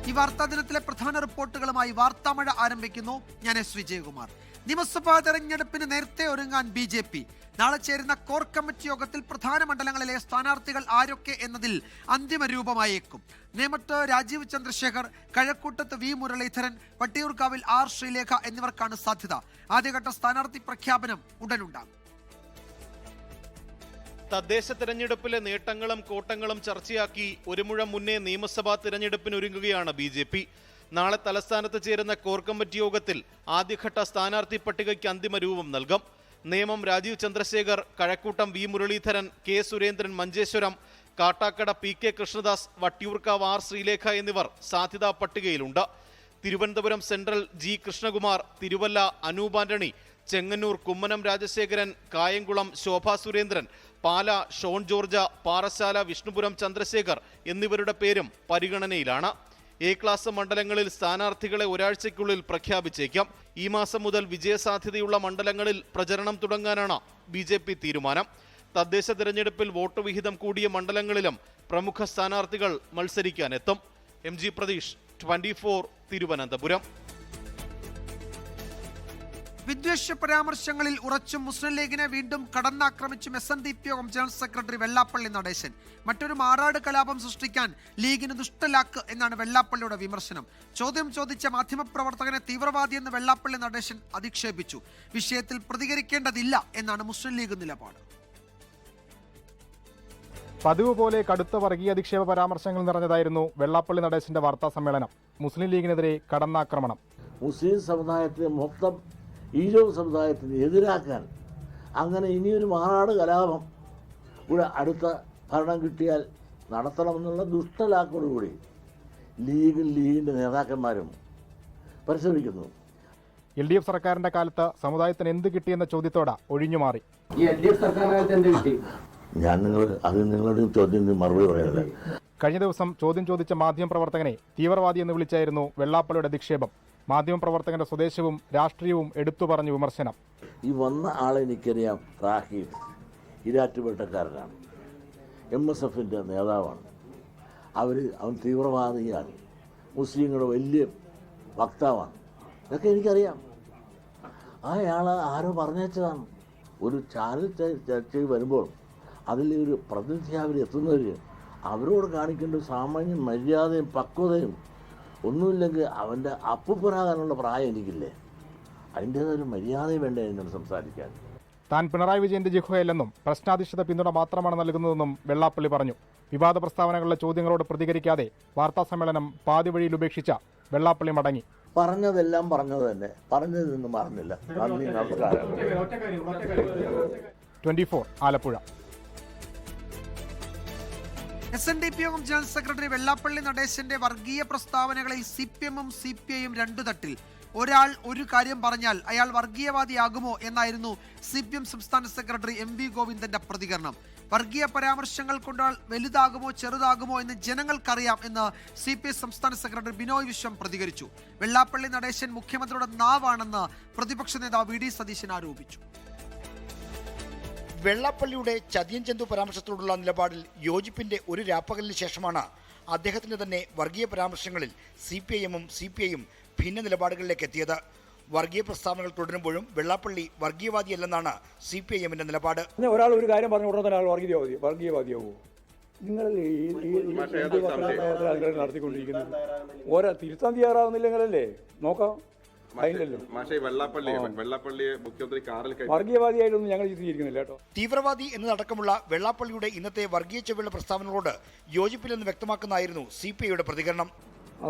ഈ വാർത്താ ദിനത്തിലെ പ്രധാന റിപ്പോർട്ടുകളുമായി വാർത്താമഴ ആരംഭിക്കുന്നു. ഞാൻ എസ് വിജയകുമാർ. നിയമസഭാ തെരഞ്ഞെടുപ്പിന് നേരത്തെ ഒരുങ്ങാൻ BJP. നാളെ ചേരുന്ന കോർ കമ്മിറ്റി യോഗത്തിൽ പ്രധാന മണ്ഡലങ്ങളിലെ സ്ഥാനാർത്ഥികൾ ആരൊക്കെ എന്നതിൽ അന്തിമ രൂപമായേക്കും. നേമത്ത് രാജീവ് ചന്ദ്രശേഖർ, കഴക്കൂട്ടത്ത് V മുരളീധരൻ, വട്ടിയൂർക്കാവിൽ R ശ്രീലേഖ എന്നിവർക്കാണ് സാധ്യത. ആദ്യഘട്ട സ്ഥാനാർത്ഥി പ്രഖ്യാപനം ഉടനുണ്ടാകും. തദ്ദേശ തെരഞ്ഞെടുപ്പിലെ നേട്ടങ്ങളും കോട്ടങ്ങളും ചർച്ചയാക്കി ഒരു മുഴം മുന്നേ നിയമസഭാ തെരഞ്ഞെടുപ്പിനൊരുങ്ങുകയാണ് BJP. നാളെ തലസ്ഥാനത്ത് ചേരുന്ന കോർ കമ്മിറ്റി യോഗത്തിൽ ആദ്യഘട്ട സ്ഥാനാർത്ഥി പട്ടികയ്ക്ക് അന്തിമ രൂപം നൽകും. Nemom Rajeev Chandrasekhar, Kazhakkoottam V Muraleedharan, K Surendran Manjeshwaram, Kattakada PK Krishnadas, Vattiyoorkavu R Sreelekha എന്നിവർ സാധ്യതാ പട്ടികയിലുണ്ട്. തിരുവനന്തപുരം സെൻട്രൽ G കൃഷ്ണകുമാർ, തിരുവല്ല അനൂപ് ആന്റണി, ചെങ്ങന്നൂർ കുമ്മനം രാജശേഖരൻ, കായംകുളം ശോഭാ സുരേന്ദ്രൻ, പാല ഷോൺ ജോർജ, പാറശാല വിഷ്ണുപുരം ചന്ദ്രശേഖർ എന്നിവരുടെ പേരും പരിഗണനയിലാണ്. A ക്ലാസ് മണ്ഡലങ്ങളിൽ സ്ഥാനാർത്ഥികളെ ഒരാഴ്ചയ്ക്കുള്ളിൽ പ്രഖ്യാപിച്ചേക്കാം. ഈ മാസം മുതൽ വിജയസാധ്യതയുള്ള മണ്ഡലങ്ങളിൽ പ്രചരണം തുടങ്ങാനാണ് BJP തീരുമാനം. തദ്ദേശ തെരഞ്ഞെടുപ്പിൽ വോട്ട് വിഹിതം കൂടിയ മണ്ഡലങ്ങളിലും പ്രമുഖ സ്ഥാനാർത്ഥികൾ മത്സരിക്കാനെത്തും. MG പ്രതീഷ്, 24 തിരുവനന്തപുരം. വിദ്വേഷ പരാമർശങ്ങളിൽ ഉറച്ചും മുസ്ലിം ലീഗിനെ വീണ്ടും കടന്നാക്രമിച്ചും SNDP യോഗം ജനറൽ സെക്രട്ടറി വെള്ളാപ്പള്ളി നടേശൻ. മറ്റൊരു മാറാട് കലാപം സൃഷ്ടിക്കാൻ ലീഗിന് ദുഷ്ടലാക്ക് എന്നാണ് വെള്ളാപ്പള്ളിയുടെ വിമർശനം. ചോദ്യം ചോദിച്ച മാധ്യമപ്രവർത്തകനെ തീവ്രവാദിയെന്ന് വെള്ളാപ്പള്ളി നടേശൻ അധിക്ഷേപിച്ചു. വിഷയത്തിൽ പ്രതികരിക്കേണ്ടതില്ല എന്നാണ് മുസ്ലിം ലീഗ് നിലപാട്. പതിവ് പോലെ കടുത്ത വർഗീയ അധിക്ഷേപ പരാമർശങ്ങൾ നിറഞ്ഞതായിരുന്നു വെള്ളാപ്പള്ളി നടേശന്റെ വാർത്താ സമ്മേളനം. മുസ്ലിം ലീഗിനെതിരെ കടന്നാക്രമണം. മുസ്ലിം സമുദായത്തെ മൊത്തം ഈഴവ സമുദായത്തിന് എതിരാക്കാൻ അങ്ങനെ ഇനിയൊരു മാറാട് കലാപം ഇവിടെ അടുത്ത ഭരണം കിട്ടിയാൽ നടത്തണമെന്നുള്ള ദുഷ്ടലാക്കോടുകൂടി ലീഗിൻ്റെ നേതാക്കന്മാരും പരിശ്രമിക്കുന്നു. LDF സർക്കാരിന്റെ കാലത്ത് സമുദായത്തിന് എന്ത് കിട്ടിയെന്ന ചോദ്യത്തോടെ ഒഴിഞ്ഞുമാറി. ഞാൻ നിങ്ങളുടെ ചോദ്യത്തിന് മറുപടി പറയാനില്ല. കഴിഞ്ഞ ദിവസം ചോദ്യം ചോദിച്ച മാധ്യമപ്രവർത്തകനെ തീവ്രവാദി എന്ന് വിളിച്ചായിരുന്നു വെള്ളാപ്പള്ളിയുടെ അധിക്ഷേപം. മാധ്യമപ്രവർത്തകന്റെ സ്വദേശവും രാഷ്ട്രീയവും എടുത്തു പറഞ്ഞു വിമർശനം. ഈ വന്ന ആളെ എനിക്കറിയാം. റാഹീം ഇരാറ്റുപേട്ടക്കാരനാണ്, MSFന്റെ നേതാവാണ്. അവൻ തീവ്രവാദിയാണ്, മുസ്ലിങ്ങളുടെ വലിയ വക്താവാണ്. ഇതൊക്കെ എനിക്കറിയാം. അയാൾ ആരോ പറഞ്ഞേച്ചതാണ്. ഒരു ചാനൽ ചർച്ചയിൽ വരുമ്പോൾ അതിൽ ഒരു പ്രതിനിധി അവരെത്തുന്നവർ അവരോട് കാണിക്കേണ്ട സാമാന്യ മര്യാദയും പക്വതയും ഒന്നുമില്ലെങ്കിൽ അവൻ്റെ അപ്പുപ്പനാകാനുള്ള പ്രായം എനിക്കില്ലേ? അതിൻ്റേതൊരു മര്യാദയും വേണ്ടേ എന്നോട് സംസാരിക്കാൻ. താൻ പിണറായി വിജയന്റെ ജിഹ്വയല്ലെന്നും പ്രശ്നാധിഷ്ഠിത പിന്തുണ മാത്രമാണ് നൽകുന്നതെന്നും വെള്ളാപ്പള്ളി പറഞ്ഞു. വിവാദ പ്രസ്താവനകളുടെ ചോദ്യങ്ങളോട് പ്രതികരിക്കാതെ വാർത്താ സമ്മേളനം പാതി വഴിയിൽ ഉപേക്ഷിച്ച വെള്ളാപ്പള്ളി മടങ്ങി. പറഞ്ഞതെല്ലാം പറഞ്ഞത് തന്നെ, പറഞ്ഞതിൽ നിന്നും മാറുന്നില്ല. നന്ദി, നമസ്കാരം. 24 ആലപ്പുഴ. SNDP യോഗം ജനറൽ സെക്രട്ടറി വെള്ളാപ്പള്ളി നടേശന്റെ വർഗീയ പ്രസ്താവനകളിൽ CPM-ഉം CPI-യും രണ്ടു തട്ടിൽ. ഒരാൾ ഒരു കാര്യം പറഞ്ഞാൽ അയാൾ വർഗീയവാദിയാകുമോ എന്നായിരുന്നു CPM സംസ്ഥാന സെക്രട്ടറി MV ഗോവിന്ദന്റെ പ്രതികരണം. വർഗീയ പരാമർശങ്ങൾ കൊണ്ടാൽ വലുതാകുമോ ചെറുതാകുമോ എന്ന് ജനങ്ങൾക്കറിയാം എന്ന് CPI സംസ്ഥാന സെക്രട്ടറി ബിനോയ് വിശ്വം പ്രതികരിച്ചു. വെള്ളാപ്പള്ളി നടേശൻ മുഖ്യമന്ത്രിയുടെ നാവാണെന്ന് പ്രതിപക്ഷ നേതാവ് VD സതീശൻ ആരോപിച്ചു. വെള്ളാപ്പള്ളിയുടെ ചതിയൻ ചന്തു പരാമർശത്തോടുള്ള നിലപാടിൽ യോജിപ്പിന്റെ ഒരു രാപ്പകലിന് ശേഷമാണ് അദ്ദേഹത്തിന്റെ തന്നെ വർഗീയ പരാമർശങ്ങളിൽ CPIM-ഉം CPI-യും ഭിന്ന നിലപാടുകളിലേക്ക് എത്തിയത്. വർഗീയ പ്രസ്താവനകൾ തുടരുമ്പോഴും വെള്ളാപ്പള്ളി വർഗീയവാദിയല്ലെന്നാണ് CPIM-ന്റെ നിലപാട്. ഒരാൾ ഒരു കാര്യം പറഞ്ഞു ഉടനെ ഒരാൾ വർഗീയവാദിയാവോ? നിങ്ങൾ നടത്തിക്കൊണ്ടിരിക്കുന്നത് ഓരോ തിരുത്താൻ തയ്യാറാവുന്നില്ലെങ്കിലല്ലേ നോക്കാം. വർഗീയവാദിയായിട്ടൊന്നും ഞങ്ങൾ ചിത്രീകരിക്കുന്നില്ല കേട്ടോ. തീവ്രവാദി എന്നതടക്കമുള്ള വെള്ളാപ്പള്ളിയുടെ ഇന്നത്തെ വർഗീയ ചെവിയുള്ള പ്രസ്താവനകളോട് യോജിപ്പില്ലെന്ന് വ്യക്തമാക്കുന്നതായിരുന്നു CPI-യുടെ പ്രതികരണം.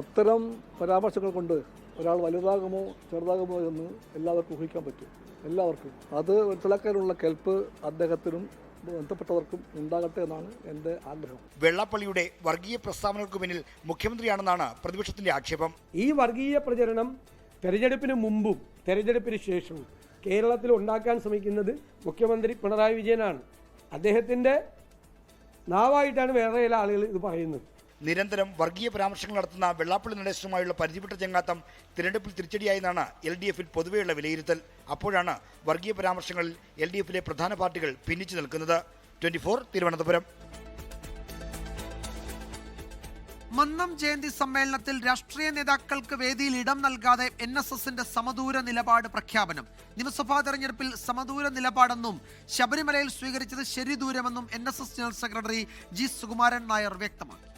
അത്തരം പരാമർശങ്ങൾ കൊണ്ട് ഒരാൾ വലുതാകുമോ ചെറുതാകുമോ എന്ന് എല്ലാവർക്കും ഊഹിക്കാൻ പറ്റും. എല്ലാവർക്കും അത് മനസ്സിലാക്കാനുള്ള കെൽപ്പ് അദ്ദേഹത്തിനും ബന്ധപ്പെട്ടവർക്കും ഉണ്ടാകട്ടെ എന്നാണ് എൻ്റെ ആഗ്രഹം. വെള്ളാപ്പള്ളിയുടെ വർഗീയ പ്രസ്താവനകൾക്ക് പിന്നിൽ മുഖ്യമന്ത്രിയാണെന്നാണ് പ്രതിപക്ഷത്തിന്റെ ആക്ഷേപം. ഈ വർഗീയ പ്രചരണം തെരഞ്ഞെടുപ്പിന് മുമ്പും തെരഞ്ഞെടുപ്പിന് ശേഷവും കേരളത്തിൽ ഉണ്ടാക്കാൻ ശ്രമിക്കുന്നത് മുഖ്യമന്ത്രി പിണറായി വിജയനാണ്. അദ്ദേഹത്തിൻ്റെ നാവായിട്ടാണ് വേറെ ചില ആളുകൾ ഇത് പറയുന്നത്. നിരന്തരം വർഗീയ പരാമർശങ്ങൾ നടത്തുന്ന വെള്ളാപ്പള്ളി നടേശനുമായുള്ള പരിധിപ്പെട്ട ചങ്ങാത്തം തിരഞ്ഞെടുപ്പിൽ തിരിച്ചടിയായെന്നാണ് LDF-ൽ പൊതുവെയുള്ള വിലയിരുത്തൽ. അപ്പോഴാണ് വർഗീയ പരാമർശങ്ങളിൽ LDF-ലെ പ്രധാന പാർട്ടികൾ ഭിന്നിച്ചു നിൽക്കുന്നത്. 24 തിരുവനന്തപുരം. മന്നം ജയന്തി സമ്മേളനത്തിൽ രാഷ്ട്രീയ നേതാക്കൾക്ക് വേദിയിൽ ഇടം നൽകാതെ NSSന്റെ സമദൂര നിലപാട് പ്രഖ്യാപനം. നിയമസഭാ തെരഞ്ഞെടുപ്പിൽ സമദൂര നിലപാടെന്നും ശബരിമലയിൽ സ്വീകരിച്ചത് ശരിദൂരമെന്നും NSS general secretary G Sukumaran Nair വ്യക്തമാക്കി.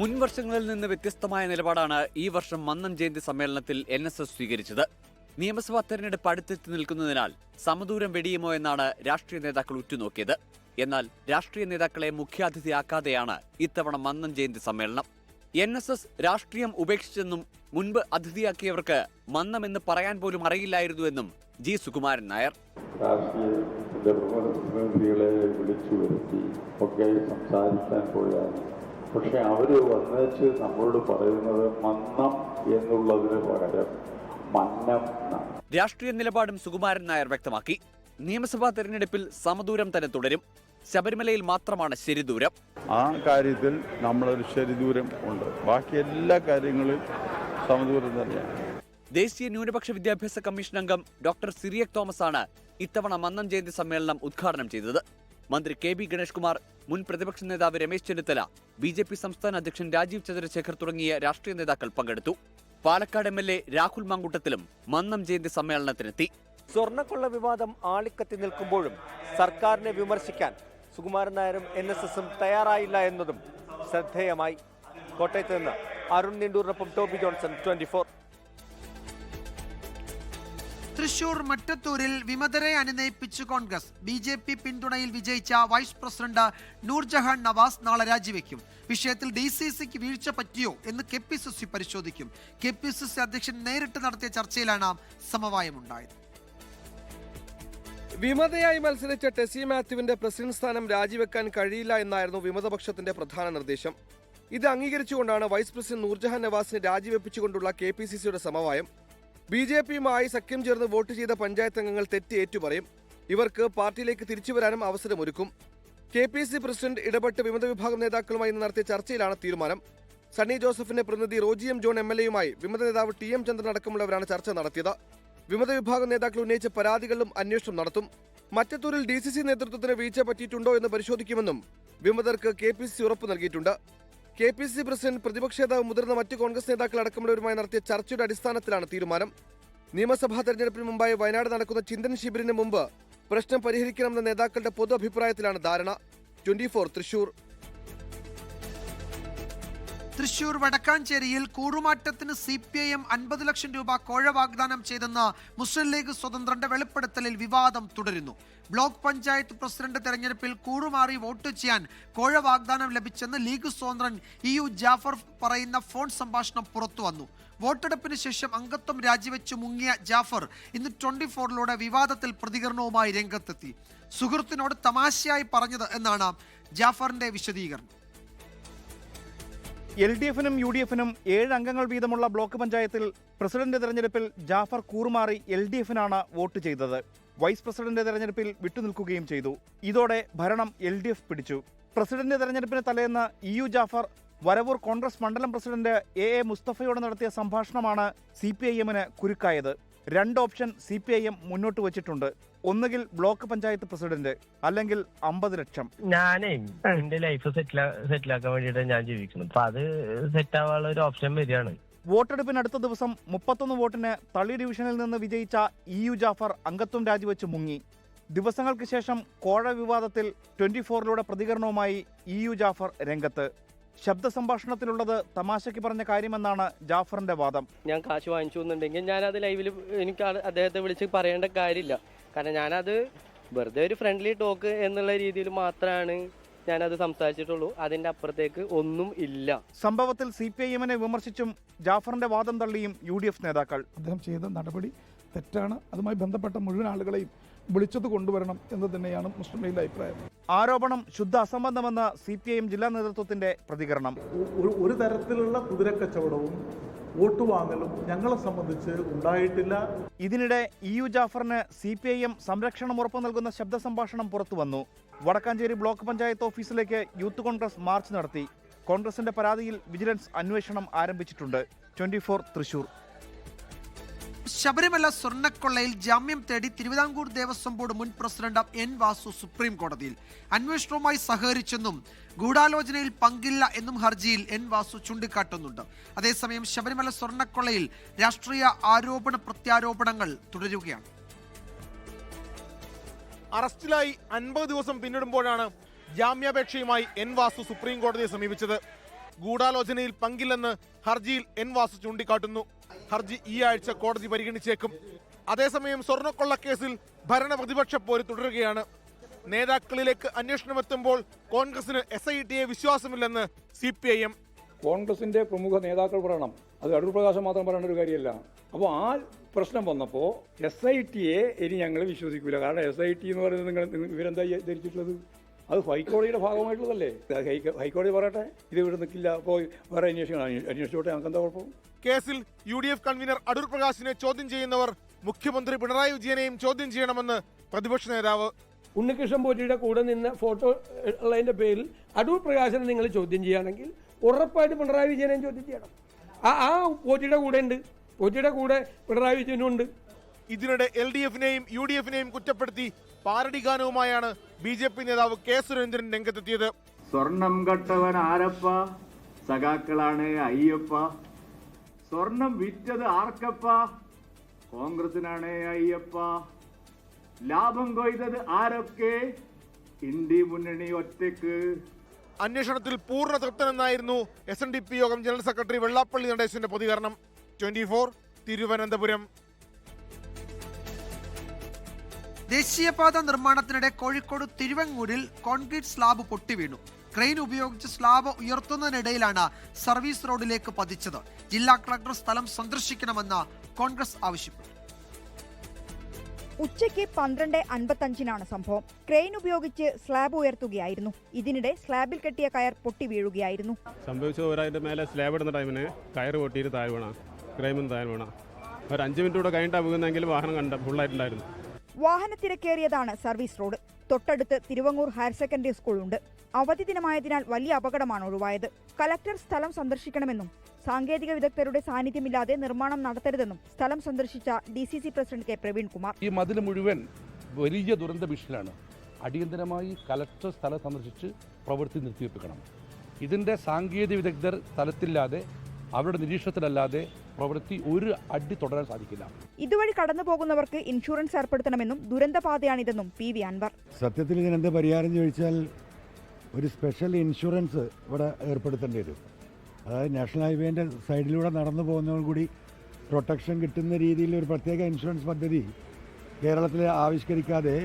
മുൻ വർഷങ്ങളിൽ നിന്ന് വ്യത്യസ്തമായ നിലപാടാണ് ഈ വർഷം മന്നം ജയന്തി സമ്മേളനത്തിൽ NSS സ്വീകരിച്ചത്. നിയമസഭാ തെരഞ്ഞെടുപ്പ് അടുത്തെത്തി നിൽക്കുന്നതിനാൽ സമദൂരം വെടിയുമോ എന്നാണ് രാഷ്ട്രീയ നേതാക്കൾ ഉറ്റുനോക്കിയത്. എന്നാൽ രാഷ്ട്രീയ നേതാക്കളെ മുഖ്യാതിഥിയാക്കാതെയാണ് ഇത്തവണ മന്നം ജയന്തി സമ്മേളനം. NSS രാഷ്ട്രീയം ഉപേക്ഷിച്ചെന്നും മുൻപ് അതിഥിയാക്കിയവർക്ക് മന്നം എന്ന് പറയാൻ പോലും അറിയില്ലായിരുന്നുവെന്നും ജി സുകുമാരൻ നായർ. രാഷ്ട്രീയത്തിന്റെ പ്രമുഖ പ്രതിനിധികളെ വിളിച്ചു വരുത്തി ഒക്കെ സംസാരിക്കാൻ പോയാണ്. പക്ഷെ അവര് വന്നേച്ച് നമ്മളോട് പറയുന്നത് മന്നം എന്നുള്ളതിന് പകരം മന്നം എന്നാണ്. രാഷ്ട്രീയ നിലപാടും സുകുമാരൻ നായർ വ്യക്തമാക്കി. നിയമസഭാ തെരഞ്ഞെടുപ്പിൽ സമദൂരം തന്നെ തുടരും. ശബരിമലയിൽ മാത്രമാണ് ശരിദൂരം. ആ കാര്യത്തിൽ നമ്മളൊരു ശരിദൂരം ഉണ്ട്. ബാക്കി എല്ലാ കാര്യങ്ങളും സമദൂരം തന്നെയാണ്. ദേശീയ ന്യൂനപക്ഷ വിദ്യാഭ്യാസ കമ്മീഷൻ അംഗം ഡോക്ടർ സിറിയക് തോമസ് ആണ് ഇത്തവണ മന്നം ജയന്തി സമ്മേളനം ഉദ്ഘാടനം ചെയ്തത്. മന്ത്രി KB ഗണേഷ് കുമാർ, മുൻ പ്രതിപക്ഷ നേതാവ് രമേശ് ചെന്നിത്തല, BJP സംസ്ഥാന അധ്യക്ഷൻ രാജീവ് ചന്ദ്രശേഖർ തുടങ്ങിയ രാഷ്ട്രീയ നേതാക്കൾ പങ്കെടുത്തു. പാലക്കാട് MLA രാഹുൽ മാങ്കൂട്ടത്തിലും മന്നം ജയന്തി സമ്മേളനത്തിനെത്തി. സ്വർണ്ണക്കൊള്ള വിവാദം ആളിക്കത്തി നിൽക്കുമ്പോഴും സർക്കാരിനെ വിമർശിക്കാൻ സുകുമാരൻ നായരും NSSും തയ്യാറായില്ല എന്നതും ശ്രദ്ധേയമായി. കോട്ടയത്ത് നിന്ന് അരുൺ നിണ്ടൂറിനൊപ്പം ടോബി ജോൺസൺ, 24. തൃശൂർ മറ്റത്തൂരിൽ വിമതരെ അനുനയിപ്പിച്ച് കോൺഗ്രസ്. BJP പിന്തുണയിൽ വിജയിച്ച വൈസ് പ്രസിഡന്റ് നൂർജഹാൻ നവാസ് നാളെ രാജിവെക്കും. വിഷയത്തിൽ DCCക്ക് വീഴ്ച പറ്റിയോ എന്ന് KPCC പരിശോധിക്കും. KPCC അധ്യക്ഷൻ നേരിട്ട് നടത്തിയ ചർച്ചയിലാണ് സമവായമുണ്ടായത്. വിമതയായി മത്സരിച്ച ടെസി മാത്യുവിന്റെ പ്രസിഡന്റ് സ്ഥാനം രാജിവെക്കാൻ കഴിയില്ല എന്നായിരുന്നു വിമതപക്ഷത്തിന്റെ പ്രധാന നിർദ്ദേശം. ഇത് അംഗീകരിച്ചുകൊണ്ടാണ് വൈസ് പ്രസിഡന്റ് നൂർജഹാൻ നവാസിനെ രാജിവെപ്പിച്ചുകൊണ്ടുള്ള KPCCയുടെ സമവായം. BJPയുമായി സഖ്യം ചേർന്ന് വോട്ട് ചെയ്ത പഞ്ചായത്ത് അംഗങ്ങൾ തെറ്റ് ഏറ്റുപറയും. ഇവർക്ക് പാർട്ടിയിലേക്ക് തിരിച്ചുവരാനും അവസരമൊരുക്കും. KPCC പ്രസിഡന്റ് ഇടപെട്ട് വിമത വിഭാഗം നേതാക്കളുമായി നടത്തിയ ചർച്ചയിലാണ് തീരുമാനം. സണ്ണി ജോസഫിന്റെ പ്രതിനിധി റോജി M. ജോൺ MLAയുമായി വിമത നേതാവ് TM ചന്ദ്രൻ അടക്കമുള്ളവരാണ് ചർച്ച നടത്തിയത്. വിമത വിഭാഗം നേതാക്കൾ ഉന്നയിച്ച പരാതികളിലും അന്വേഷണം നടത്തും. മറ്റത്തൂരിൽ DCC നേതൃത്വത്തിന് വീഴ്ച പറ്റിയിട്ടുണ്ടോ എന്ന് പരിശോധിക്കുമെന്നും വിമതർക്ക് KPCC ഉറപ്പ് നൽകിയിട്ടുണ്ട്. KPCC പ്രസിഡന്റ്, പ്രതിപക്ഷ നേതാവ്, മുതിർന്ന മറ്റ് കോൺഗ്രസ് നേതാക്കൾ അടക്കമുള്ളവരുമായി നടത്തിയ ചർച്ചയുടെ അടിസ്ഥാനത്തിലാണ് തീരുമാനം. നിയമസഭാ തെരഞ്ഞെടുപ്പിന് മുമ്പായി വയനാട് നടക്കുന്ന ചിന്തൻ ശിബിരിന് മുമ്പ് പ്രശ്നം പരിഹരിക്കണമെന്ന നേതാക്കളുടെ പൊതു അഭിപ്രായത്തിലാണ് ധാരണ. 24 തൃശൂർ. തൃശൂർ വടക്കാഞ്ചേരിയിൽ കൂറുമാറ്റത്തിന് CPIM 50 ലക്ഷം രൂപ കോഴ വാഗ്ദാനം ചെയ്തെന്ന് മുസ്ലിം ലീഗ് സ്വതന്ത്രന്റെ വെളിപ്പെടുത്തലിൽ വിവാദം തുടരുന്നു. ബ്ലോക്ക് പഞ്ചായത്ത് പ്രസിഡന്റ് തെരഞ്ഞെടുപ്പിൽ കൂറുമാറി വോട്ട് ചെയ്യാൻ കോഴ വാഗ്ദാനം ലഭിച്ചെന്ന് ലീഗ് സ്വതന്ത്രൻ EU ജാഫർ പറയുന്ന ഫോൺ സംഭാഷണം പുറത്തുവന്നു. വോട്ടെടുപ്പിന് ശേഷം അംഗത്വം രാജിവെച്ച് മുങ്ങിയ ജാഫർ ഇന്ന് 24ലൂടെ വിവാദത്തിൽ പ്രതികരണവുമായി രംഗത്തെത്തി. സുഹൃത്തിനോട് തമാശയായി പറഞ്ഞത് എന്നാണ് ജാഫറിന്റെ വിശദീകരണം. LDFനും UDFനും 7 അംഗങ്ങൾ വീതമുള്ള ബ്ലോക്ക് പഞ്ചായത്തിൽ പ്രസിഡന്റ് തെരഞ്ഞെടുപ്പിൽ ജാഫർ കൂറുമാറി LDFനാണ് വോട്ട് ചെയ്തത്. വൈസ് പ്രസിഡന്റ് തെരഞ്ഞെടുപ്പിൽ വിട്ടുനിൽക്കുകയും ചെയ്തു. ഇതോടെ ഭരണം LDF പിടിച്ചു. പ്രസിഡന്റ് തെരഞ്ഞെടുപ്പിന് തലേന്ന് EU ജാഫർ വരവൂർ കോൺഗ്രസ് മണ്ഡലം പ്രസിഡന്റ് AA മുസ്തഫയോട് നടത്തിയ സംഭാഷണമാണ് CPIMന് കുരുക്കായത്. 2 ഓപ്ഷൻ CPIM മുന്നോട്ട് വച്ചിട്ടുണ്ട്. ഒന്നുകിൽ ബ്ലോക്ക് പഞ്ചായത്ത് പ്രസിഡന്റ്, അല്ലെങ്കിൽ 50 ലക്ഷം. ഞാനേ എന്റെ ലൈഫ് സെറ്റിലാക്കാൻ വേണ്ടിയിട്ട് ഞാൻ ജീവിക്കുന്നു. അപ്പൊ അത് സെറ്റ് ആവാനുള്ള ഒരു ഓപ്ഷൻ വരികയാണ്. വോട്ടെടുപ്പിന് അടുത്ത ദിവസം 31 വോട്ടിന് തളി ഡിവിഷനിൽ നിന്ന് വിജയിച്ച EU ജാഫർ അംഗത്വം രാജിവെച്ച് മുങ്ങി. ദിവസങ്ങൾക്ക് ശേഷം കോഴ വിവാദത്തിൽ 24ലൂടെ പ്രതികരണവുമായി EU ജാഫർ രംഗത്ത്. ശബ്ദ സംഭാഷണത്തിലുള്ളത് തമാശയ്ക്ക് പറഞ്ഞ കാര്യമെന്നാണ് ജാഫറിന്റെ വാദം. ഞാൻ കാശ് വാങ്ങിച്ചു എന്നുണ്ടെങ്കിൽ ഞാനത് ലൈവിൽ എനിക്ക് അദ്ദേഹത്തെ വിളിച്ച് പറയേണ്ട കാര്യമില്ല. കാരണം ഞാനത് വെറുതെ ഒരു ഫ്രണ്ട്ലി ടോക്ക് എന്നുള്ള രീതിയിൽ മാത്രമാണ് ഞാനത് സംസാരിച്ചിട്ടുള്ളൂ. അതിന്റെ അപ്പുറത്തേക്ക് ഒന്നും ഇല്ല. സംഭവത്തിൽ CPIMനെ വിമർശിച്ചും ജാഫറിന്റെ വാദം തള്ളിയും UDF നേതാക്കൾ. അദ്ദേഹം ചെയ്ത നടപടി തെറ്റാണ്. അതുമായി ബന്ധപ്പെട്ട മുഴുവൻ ആളുകളെയും വിളിച്ചത് കൊണ്ടുവരണം എന്ന് തന്നെയാണ് മുസ്ലിം ലീഗിന്റെ അഭിപ്രായം. ആരോപണം ശുദ്ധ അസംബന്ധമെന്ന് CPIM ജില്ലാ നേതൃത്വത്തിന്റെ പ്രതികരണം. ഒരു തരത്തിലുള്ള കുതിരക്കച്ചവടവും വോട്ട് വാങ്ങലും ഞങ്ങളെ സംബന്ധിച്ച് ഉണ്ടായിട്ടില്ല. ഇതിനിടെ EU ജാഫറിന് CPIM സംരക്ഷണം ഉറപ്പു നൽകുന്ന ശബ്ദ സംഭാഷണം പുറത്തു വന്നു. വടക്കാഞ്ചേരി ബ്ലോക്ക് പഞ്ചായത്ത് ഓഫീസിലേക്ക് യൂത്ത് കോൺഗ്രസ് മാർച്ച് നടത്തി. കോൺഗ്രസിന്റെ പരാതിയിൽ വിജിലൻസ് അന്വേഷണം ആരംഭിച്ചിട്ടുണ്ട്. 24 തൃശൂർ. ശബരിമല സ്വർണ്ണക്കൊള്ളയിൽ ജാമ്യം തേടി തിരുവിതാംകൂർ ദേവസ്വം ബോർഡ് മുൻ പ്രസിഡന്റ് എൻ വാസു സുപ്രീം കോടതിയിൽ. അന്വേഷണവുമായി സഹകരിച്ചെന്നും ഗൂഢാലോചനയിൽ പങ്കില്ല എന്നും ഹർജിയിൽ എൻ വാസു ചൂണ്ടിക്കാട്ടുന്നുണ്ട്. അതേസമയം ശബരിമല സ്വർണ്ണക്കൊള്ളയിൽ രാഷ്ട്രീയ ആരോപണ പ്രത്യാരോപണങ്ങൾ തുടരുകയാണ്. അറസ്റ്റിലായി 50 ദിവസം പിന്നിടുമ്പോഴാണ് ജാമ്യാപേക്ഷയുമായി എൻ വാസു സുപ്രീം കോടതിയെ സമീപിച്ചത്. ഗൂഢാലോചനയിൽ പങ്കില്ലെന്ന് ഹർജിയിൽ എൻ വാസു ചൂണ്ടിക്കാട്ടുന്നു. ഹർജി ഈ ആഴ്ച കോടതി പരിഗണിച്ചേക്കും. അതേസമയം സ്വർണ്ണക്കൊള്ളക്കേസിൽ ഭരണ പ്രതിപക്ഷ പോര് തുടരുകയാണ്. നേതാക്കളിലേക്ക് അന്വേഷണം എത്തുമ്പോൾ കോൺഗ്രസിന് SIT വിശ്വാസമില്ലെന്ന് CPIM. കോൺഗ്രസിന്റെ പ്രമുഖ നേതാക്കൾ പറയണം, അത് അടൂർ പ്രകാശം മാത്രം പറയേണ്ട ഒരു കാര്യമല്ല. അപ്പോൾ ആ പ്രശ്നം വന്നപ്പോൾ SIT ഇനി ഞങ്ങൾ വിശ്വസിക്കില്ല. കാരണം SIT എന്ന് പറയുന്നത് നിങ്ങൾ ഇവരെന്താ ധരിച്ചിട്ടുള്ളത്? അത് ഹൈക്കോടതിയുടെ ഭാഗമായിട്ടുള്ളതല്ലേ. ഹൈക്കോടതി പറയട്ടെ, ഇത് ഇവിടെ നിൽക്കില്ല, അപ്പോൾ വേറെ അന്വേഷിച്ചോട്ടെ, ഞങ്ങൾക്ക് എന്താ കുഴപ്പം? കേസിൽ UDF കൺവീനർ അടൂർ പ്രകാശിനെ ചോദ്യം ചെയ്യുന്നവർ മുഖ്യമന്ത്രി പിണറായി വിജയനെയും ചോദ്യം ചെയ്യണമെന്ന് പ്രതിപക്ഷ നേതാവ്. ഉണ്ണികൃഷ്ണൻ പോറ്റിയുടെ കൂടെ നിന്ന് ഫോട്ടോ ഉള്ളതിന്റെ പേരിൽ അടൂർ പ്രകാശനെ നിങ്ങൾ ചോദ്യം ചെയ്യുകയാണെങ്കിൽ ഉറപ്പായിട്ട് പിണറായി വിജയനെയും ചോദ്യം ചെയ്യണം. ആ പോറ്റിയുടെ കൂടെ ഉണ്ട്, പോറ്റിയുടെ കൂടെ പിണറായി വിജയനും ഉണ്ട്. ഇതിനിടെ LDFനെയും UDFനെയും കുറ്റപ്പെടുത്തി പാരഡി ഗാനവുമായാണ് BJP നേതാവ് K സുരേന്ദ്രൻ രംഗത്തെത്തിയത്. സ്വർണം കട്ടവൻ ആരപ്പ, സഖാക്കളാണ് അയ്യപ്പ. സ്വർണം വിറ്റത് ആർക്കപ്പ, കോൺഗ്രസിനാണ് അയ്യപ്പ. ലാഭം കൊയ്തത് ആരൊക്കെ, ഇന്ത്യ മുന്നണി ഒറ്റക്ക്. അന്വേഷണത്തിൽ പൂർണ്ണ തൃപ്തനെന്നായിരുന്നു SNDP യോഗം ജനറൽ സെക്രട്ടറി വെള്ളാപ്പള്ളി നടേശന്റെ പ്രതികരണം. 24 തിരുവനന്തപുരം. ദേശീയപാത നിർമ്മാണത്തിനിടെ കോഴിക്കോട് തിരുവങ്ങൂരിൽ കോൺക്രീറ്റ് സ്ലാബ് പൊട്ടിവീണു. ക്രെയിൻ ഉപയോഗിച്ച് സ്ലാബ് ഉയർത്തുന്നതിനിടയിലാണ് സർവീസ് റോഡിലേക്ക് പതിച്ചത്. ജില്ലാ കളക്ടർ സ്ഥലം സന്ദർശിക്കണമെന്ന് കോൺഗ്രസ് ആവശ്യപ്പെട്ടു. ഉച്ചയ്ക്ക് 12:55 സംഭവം. ക്രെയിൻ ഉപയോഗിച്ച് സ്ലാബ് ഉയർത്തുകയായിരുന്നു. ഇതിനിടെ സ്ലാബിൽ കെട്ടിയ കയർ പൊട്ടി വീഴുകയായിരുന്നു. സംഭവിച്ചത് ഒരാളുടെ മേലെ സ്ലാബ് ഇടുന്ന ടൈമിന് കയർ പൊട്ടിയിട്ട് താഴെ വീണ, ക്രെയിമിന് താഴെ വീണ. ഒരു 5 മിനിറ്റ് കൂടെ കഴിഞ്ഞിട്ടാണ് വീകുന്നെങ്കിൽ വാഹനം ഫുള്ളായിട്ടുണ്ടായിരുന്നു. വാഹനത്തിരക്കേറിയതാണ് സർവീസ് റോഡ്. തൊട്ടടുത്ത് തിരുവങ്ങൂർ ഹയർ സെക്കൻഡറി സ്കൂൾ ഉണ്ട്. അവധി ദിനമായതിനാൽ വലിയ അപകടമാണ് ഒഴിവായത്. കലക്ടർ സ്ഥലം സന്ദർശിക്കണമെന്നും സാങ്കേതിക വിദഗ്ധരുടെ സാന്നിധ്യമില്ലാതെ നിർമ്മാണം നടത്തരുതെന്നും സ്ഥലം സന്ദർശിച്ച DCC പ്രസിഡന്റ് K പ്രവീൺകുമാർ. ഈ മതിൽ മുഴുവൻ വലിയ ദുരന്ത ഭീഷണിയാണ്. അടിയന്തരമായി കലക്ടർ സ്ഥലം സന്ദർശിച്ച് പ്രവൃത്തി നിർത്തിവെപ്പിക്കണം. ഇതിൻ്റെ സാങ്കേതിക വിദഗ്ധർ സ്ഥലത്തില്ലാതെ അവരുടെ നിരീക്ഷണത്തിലല്ലാതെ പ്രവൃത്തി ഒരു അടി തുടരാൻ സാധിക്കില്ല. ഇതുവഴി കടന്നു പോകുന്നവർക്ക് ഇൻഷുറൻസ് ഏർപ്പെടുത്തണമെന്നും ദുരന്തപാതയാണിതെന്നും PV അൻവർ. സത്യത്തിൽ ഇതിനെന്ത് പരിഹാരം ചോദിച്ചാൽ ഒരു സ്പെഷ്യൽ ഇൻഷുറൻസ് ഇവിടെ ഏർപ്പെടുത്തേണ്ടി വരും. അതായത് നാഷണൽ ഹൈവേൻ്റെ സൈഡിലൂടെ നടന്നു പോകുന്നവർ കൂടി പ്രൊട്ടക്ഷൻ കിട്ടുന്ന രീതിയിൽ ഒരു പ്രത്യേക ഇൻഷുറൻസ് പദ്ധതി കേരളത്തിൽ ആവിഷ്കരിക്കാതെ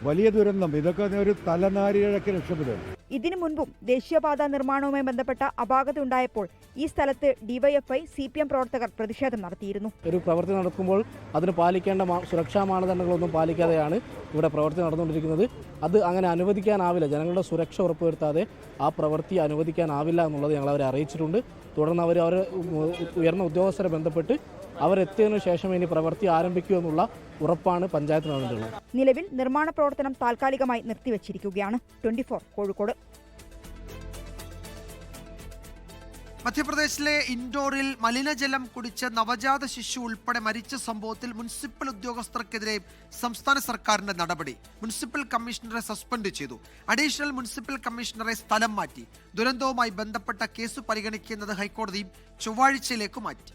വലിയ ദുരന്തം, ഇതൊക്കെ ഒരു തലനാരിഴയ്ക്ക് രക്ഷപ്പെടും. ഇതിനു മുൻപും ദേശീയപാത നിർമ്മാണവുമായി ബന്ധപ്പെട്ട അപാകത ഉണ്ടായപ്പോൾ ഈ സ്ഥലത്ത് DYFI CPM പ്രവർത്തകർ പ്രതിഷേധം നടത്തിയിരുന്നു. ഒരു പ്രവൃത്തി നടക്കുമ്പോൾ അതിന് പാലിക്കേണ്ട സുരക്ഷാ മാനദണ്ഡങ്ങളൊന്നും പാലിക്കാതെയാണ് ഇവിടെ പ്രവൃത്തി നടന്നുകൊണ്ടിരിക്കുന്നത്. അത് അങ്ങനെ അനുവദിക്കാനാവില്ല. ജനങ്ങളുടെ സുരക്ഷ ഉറപ്പുവരുത്താതെ ആ പ്രവൃത്തി അനുവദിക്കാനാവില്ല എന്നുള്ളത് ഞങ്ങൾ അവരെ അറിയിച്ചിട്ടുണ്ട്. തുടർന്ന് അവർ ഉയർന്ന ഉദ്യോഗസ്ഥരെ ബന്ധപ്പെട്ട് അവരെത്തിയതിനു ശേഷം ഇനി പ്രവൃത്തി ആരംഭിക്കൂ എന്നുള്ള ഉറപ്പാണ് പഞ്ചായത്തിന് വേണ്ടിയുള്ളത്. നിലവിൽ നിർമ്മാണ പ്രവർത്തനം താൽക്കാലികമായി നിർത്തിവച്ചിരിക്കുകയാണ്. 24 കോഴിക്കോട്. മധ്യപ്രദേശിലെ ഇൻഡോറിൽ മലിനജലം കുടിച്ച് നവജാത ശിശു ഉൾപ്പെടെ മരിച്ച സംഭവത്തിൽ മുനിസിപ്പൽ ഉദ്യോഗസ്ഥർക്കെതിരെ സംസ്ഥാന സർക്കാരിന്റെ നടപടി. മുനിസിപ്പൽ കമ്മീഷണറെ സസ്പെൻഡ് ചെയ്തു. അഡീഷണൽ മുനിസിപ്പൽ കമ്മീഷണറെ സ്ഥലം മാറ്റി. ദുരന്തവുമായി ബന്ധപ്പെട്ട കേസ് പരിഗണിക്കുന്നത് ഹൈക്കോടതി ചൊവ്വാഴ്ചയിലേക്ക് മാറ്റി.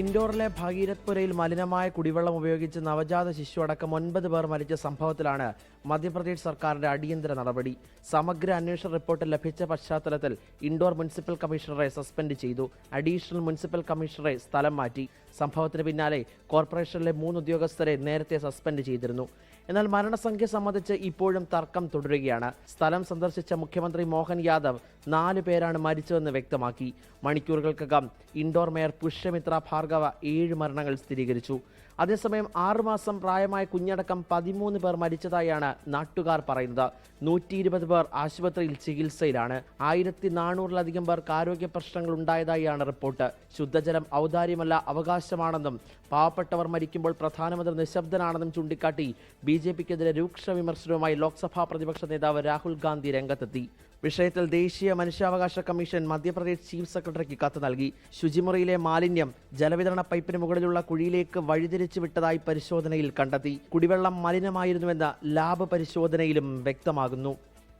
ഇൻഡോറിലെ ഭഗീരഥ്പുരയിൽ മലിനമായ കുടിവെള്ളം ഉപയോഗിച്ച് നവജാത ശിശു അടക്കം 9 പേർ മരിച്ച സംഭവത്തിലാണ് മധ്യപ്രദേശ് സർക്കാരിന്റെ അടിയന്തര നടപടി. സമഗ്ര അന്വേഷണ റിപ്പോർട്ട് ലഭിച്ച പശ്ചാത്തലത്തിൽ ഇൻഡോർ മുനിസിപ്പൽ കമ്മീഷണറെ സസ്പെൻഡ് ചെയ്തു. അഡീഷണൽ മുനിസിപ്പൽ കമ്മീഷണറെ സ്ഥലം മാറ്റി. സംഭവത്തിന് പിന്നാലെ കോർപ്പറേഷനിലെ 3 ഉദ്യോഗസ്ഥരെ നേരത്തെ സസ്പെൻഡ് ചെയ്തിരുന്നു. എന്നാൽ മരണസംഖ്യ സംബന്ധിച്ച് ഇപ്പോഴും തർക്കം തുടരുകയാണ്. സ്ഥലം സന്ദർശിച്ച മുഖ്യമന്ത്രി മോഹൻ യാദവ് 4 പേരാണ് മരിച്ചതെന്ന് വ്യക്തമാക്കി. മണിക്കൂറുകൾക്കകം ഇൻഡോർ മേയർ പുഷ്യമിത്ര ഭാർഗവ 7 മരണങ്ങൾ സ്ഥിരീകരിച്ചു. അതേസമയം 6 മാസം പ്രായമായ കുഞ്ഞടക്കം 13 പേർ മരിച്ചതായാണ് നാട്ടുകാർ പറയുന്നത്. 120 പേർ ആശുപത്രിയിൽ ചികിത്സയിലാണ്. 1400-ലധികം പേർക്ക് ആരോഗ്യ പ്രശ്നങ്ങൾ ഉണ്ടായതായാണ് റിപ്പോർട്ട്. ശുദ്ധജലം ഔദാര്യമല്ല, അവകാശമാണെന്നും പാവപ്പെട്ടവർ മരിക്കുമ്പോൾ പ്രധാനമന്ത്രി നിശബ്ദനാണെന്നും ചൂണ്ടിക്കാട്ടി BJPക്കെതിരെ രൂക്ഷ വിമർശനവുമായി ലോക്സഭാ പ്രതിപക്ഷ നേതാവ് രാഹുൽ ഗാന്ധി രംഗത്തെത്തി. വിഷയത്തിൽ ദേശീയ മനുഷ്യാവകാശ കമ്മീഷൻ മധ്യപ്രദേശ് ചീഫ് സെക്രട്ടറിക്ക് കത്ത് നൽകി. ശുചിമുറിയിലെ മാലിന്യം ജലവിതരണ പൈപ്പിന് മുകളിലുള്ള കുഴിയിലേക്ക് വഴിതിരിച്ചു വിട്ടതായി പരിശോധനയിൽ കണ്ടെത്തി. കുടിവെള്ളം മലിനമായിരുന്നുവെന്ന് ലാബ് പരിശോധനയിലും വ്യക്തമാകുന്നു.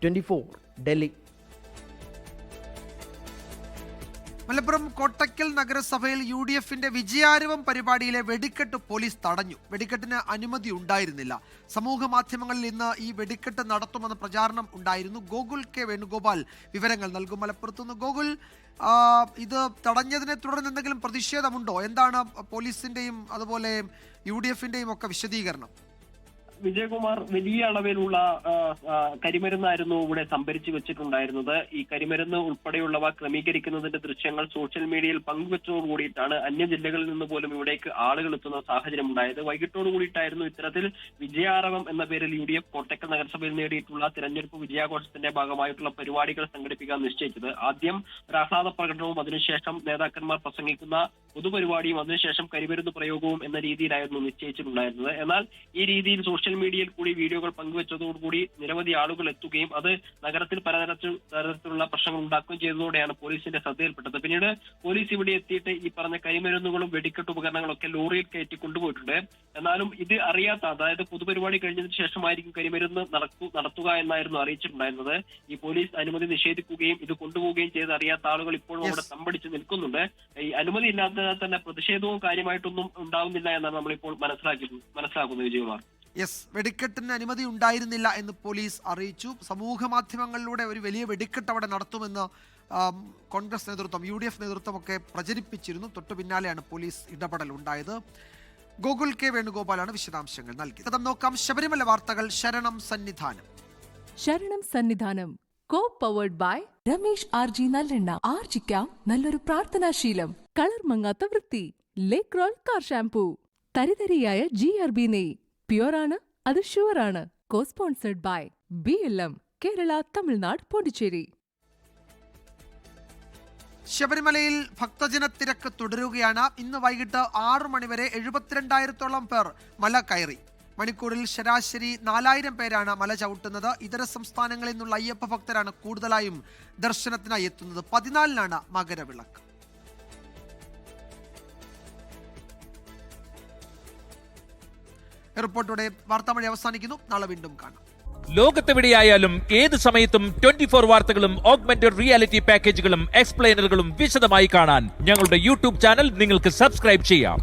24 ഡൽഹി. മലപ്പുറം കോട്ടക്കൽ നഗരസഭയിൽ UDFന്റെ വിജയാരവം പരിപാടിയിലെ വെടിക്കെട്ട് പോലീസ് തടഞ്ഞു. വെടിക്കെട്ടിന് അനുമതി ഉണ്ടായിരുന്നില്ല. സമൂഹ മാധ്യമങ്ങളിൽ ഇന്ന് ഈ വെടിക്കെട്ട് നടത്തുമെന്ന പ്രചാരണം ഉണ്ടായിരുന്നു. ഗോകുൽ കെ വേണുഗോപാൽ വിവരങ്ങൾ നൽകും. മലപ്പുറത്തുനിന്ന് ഗോകുൽ, ഇത് തടഞ്ഞതിനെ തുടർന്ന് എന്തെങ്കിലും പ്രതിഷേധമുണ്ടോ? എന്താണ് പോലീസിന്റെയും അതുപോലെ UDFന്റെയും ഒക്കെ വിശദീകരണം? വിജയകുമാർ, വലിയ അളവിലുള്ള കരിമരുന്നായിരുന്നു ഇവിടെ സംഭരിച്ചു വെച്ചിട്ടുണ്ടായിരുന്നത്. ഈ കരിമരുന്ന് ഉൾപ്പെടെയുള്ളവ ക്രമീകരിക്കുന്നതിന്റെ ദൃശ്യങ്ങൾ സോഷ്യൽ മീഡിയയിൽ പങ്കുവെച്ചതോടു കൂടിയിട്ടാണ് അന്യ ജില്ലകളിൽ നിന്ന് പോലും ഇവിടേക്ക് ആളുകൾ എത്തുന്ന സാഹചര്യം ഉണ്ടായത്. വൈകിട്ടോടു കൂടിയിട്ടായിരുന്നു ഇത്തരത്തിൽ വിജയാരവം എന്ന പേരിൽ UDF കോട്ടക്കൽ നഗരസഭയിൽ നേടിയിട്ടുള്ള തിരഞ്ഞെടുപ്പ് വിജയാഘോഷത്തിന്റെ ഭാഗമായിട്ടുള്ള പരിപാടികൾ സംഘടിപ്പിക്കാൻ നിശ്ചയിച്ചത്. ആദ്യം ഒരു ആഹ്ലാദ പ്രകടനവും അതിനുശേഷം നേതാക്കന്മാർ പ്രസംഗിക്കുന്ന പൊതുപരിപാടിയും അതിനുശേഷം കരിമരുന്ന് പ്രയോഗവും എന്ന രീതിയിലായിരുന്നു നിശ്ചയിച്ചിട്ടുണ്ടായിരുന്നത്. എന്നാൽ ഈ രീതിയിൽ സോഷ്യൽ മീഡിയയിൽ കൂടി വീഡിയോകൾ പങ്കുവെച്ചതോടുകൂടി നിരവധി ആളുകൾ എത്തുകയും അത് നഗരത്തിൽ പലതരത്തിലുള്ള പ്രശ്നങ്ങൾ ഉണ്ടാക്കുകയും ചെയ്തതോടെയാണ് പോലീസിന്റെ ശ്രദ്ധയിൽപ്പെട്ടത്. പിന്നീട് പോലീസ് ഇവിടെ എത്തിയിട്ട് ഈ പറഞ്ഞ കരിമരുന്നുകളും വെടിക്കെട്ട് ഉപകരണങ്ങളൊക്കെ ലോറിയിൽ കയറ്റി കൊണ്ടുപോയിട്ടുണ്ട്. എന്നാലും ഇത് അറിയാത്ത, അതായത് പൊതുപരിപാടി കഴിഞ്ഞതിന് ശേഷമായിരിക്കും കരിമരുന്ന് നടത്തുക എന്നായിരുന്നു അറിയിച്ചിട്ടുണ്ടായിരുന്നത്. ഈ പോലീസ് അനുമതി നിഷേധിക്കുകയും ഇത് കൊണ്ടുപോവുകയും ചെയ്ത് അറിയാത്ത ആളുകൾ ഇപ്പോഴും അവിടെ തമ്പടിച്ച് നിൽക്കുന്നുണ്ട്. ഈ അനുമതി ഇല്ലാത്തതിനാൽ തന്നെ പ്രതിഷേധവും കാര്യമായിട്ടൊന്നും ഉണ്ടാവുന്നില്ല എന്നാണ് നമ്മളിപ്പോൾ മനസ്സിലാക്കുന്നത്. വിജയകുമാർ, വെടിക്കെട്ടിന് അനുമതി ഉണ്ടായിരുന്നില്ല എന്ന് പോലീസ് അറിയിച്ചു. സമൂഹ മാധ്യമങ്ങളിലൂടെ ഒരു വലിയ വെടിക്കെട്ട് അവിടെ നടത്തുമെന്ന് കോൺഗ്രസ് നേതൃത്വം, UDF നേതൃത്വം ഒക്കെ പ്രചരിപ്പിച്ചിരുന്നു. തൊട്ടു പിന്നാലെയാണ് പോലീസ് ഇടപെടൽ ഉണ്ടായത്. ഗോകുൽ കെ വേണുഗോപാലാണ് വിശദാംശങ്ങൾ നൽകിയത്. നോക്കാം ശബരിമല വാർത്തകൾ. ശരണം സന്നിധാനം. ശരണം സന്നിധാനം co powered by Ramesh RG നല്ലെണ്ണ. ആർജിക്കാം നല്ലൊരു പ്രാർത്ഥനാശീലം. കളർ മങ്ങാത്ത വൃത്തി. Lake roll car shampoo. തരിതരിയായ GRB നെയ്. പ്യുവറാണ്, അത് ഷുവറാണ്. Co sponsored by BLM Kerala, Tamil Nadu, Pondicherry. ശബരിമലയിൽ ഭക്തജനത്തിരക്ക് തുടരുകയാണ്. ഇന്ന് വൈകിട്ട് 6 മണിവരെ 72,000-ഓളം പേർ മല കയറി. മണിക്കൂറിൽ ശരാശരി 4,000 പേരാണ് മല ചവിട്ടുന്നത്. ഇതര സംസ്ഥാനങ്ങളിൽ നിന്നുള്ള അയ്യപ്പ ഭക്തരാണ് കൂടുതലായും ദർശനത്തിനായി എത്തുന്നത്. 14-നാണ് മകരവിളക്ക്. റിപ്പോർട്ടോടെ വാർത്താമഴി അവസാനിക്കുന്നു. നാളെ വീണ്ടും കാണാം. ലോകത്തെവിടെയായാലും ഏത് സമയത്തും 24 വാർത്തകളും ഓഗ്മെന്റഡ് റിയാലിറ്റി പാക്കേജുകളും എക്സ്പ്ലെയിനറുകളും വിശദമായി കാണാൻ ഞങ്ങളുടെ YouTube ചാനൽ നിങ്ങൾക്ക് സബ്സ്ക്രൈബ് ചെയ്യാം.